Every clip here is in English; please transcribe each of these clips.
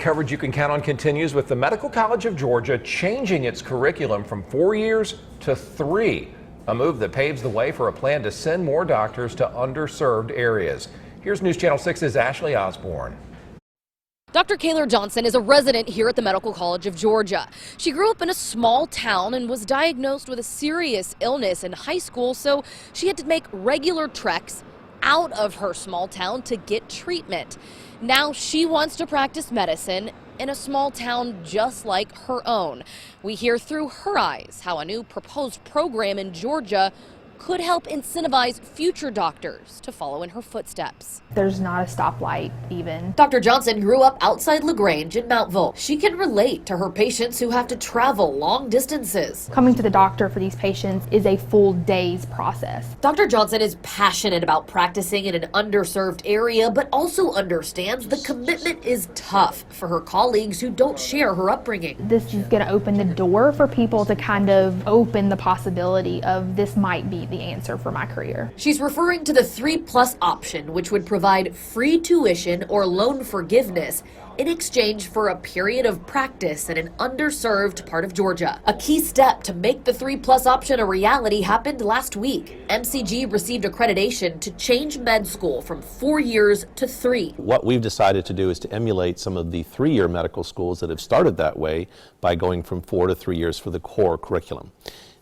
coverage you can count on continues with the Medical College of Georgia changing its curriculum from 4 years to 3. A move that paves the way for a plan to send more doctors to underserved areas. Here's News Channel 6's Ashley Osborne. Dr. Kaylor Johnson is a resident here at the Medical College of Georgia. She grew up in a small town and was diagnosed with a serious illness in high school, so she had to make regular treks out of her small town to get treatment. Now she wants to practice medicine in a small town just like her own. We hear through her eyes how a new proposed program in Georgia could help incentivize future doctors to follow in her footsteps. There's not a stoplight even. Dr. Johnson grew up outside LaGrange in Mountville. She can relate to her patients who have to travel long distances. Coming to the doctor for these patients is a full day's process. Dr. Johnson is passionate about practicing in an underserved area, but also understands the commitment is tough for her colleagues who don't share her upbringing. This is going to open the door for people to kind of open the possibility of this might be the answer for my career. She's referring to the 3+ option, which would provide free tuition or loan forgiveness in exchange for a period of practice in an underserved part of Georgia. A key step to make the 3+ option a reality happened last week. MCG received accreditation to change med school from 4 years to 3. What we've decided to do is to emulate some of the 3-year medical schools that have started that way by going from 4 to 3 years for the core curriculum.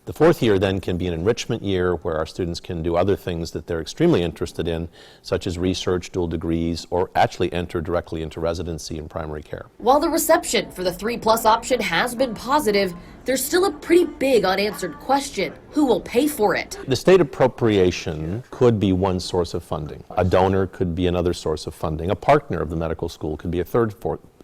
The 4th year then can be an enrichment year where our students can do other things that they're extremely interested in, such as research, dual degrees, or actually enter directly into residency in primary care. While the reception for the 3+ option has been positive, there's still a pretty big unanswered question. Who will pay for it? The state appropriation could be one source of funding. A donor could be another source of funding. A partner of the medical school could be a third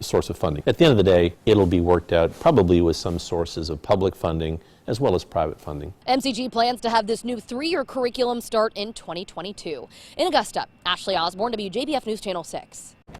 source of funding. At the end of the day, it'll be worked out probably with some sources of public funding as well as private funding. MCG plans to have this new 3-year curriculum start in 2022. In Augusta, Ashley Osborne, WJBF News Channel 6.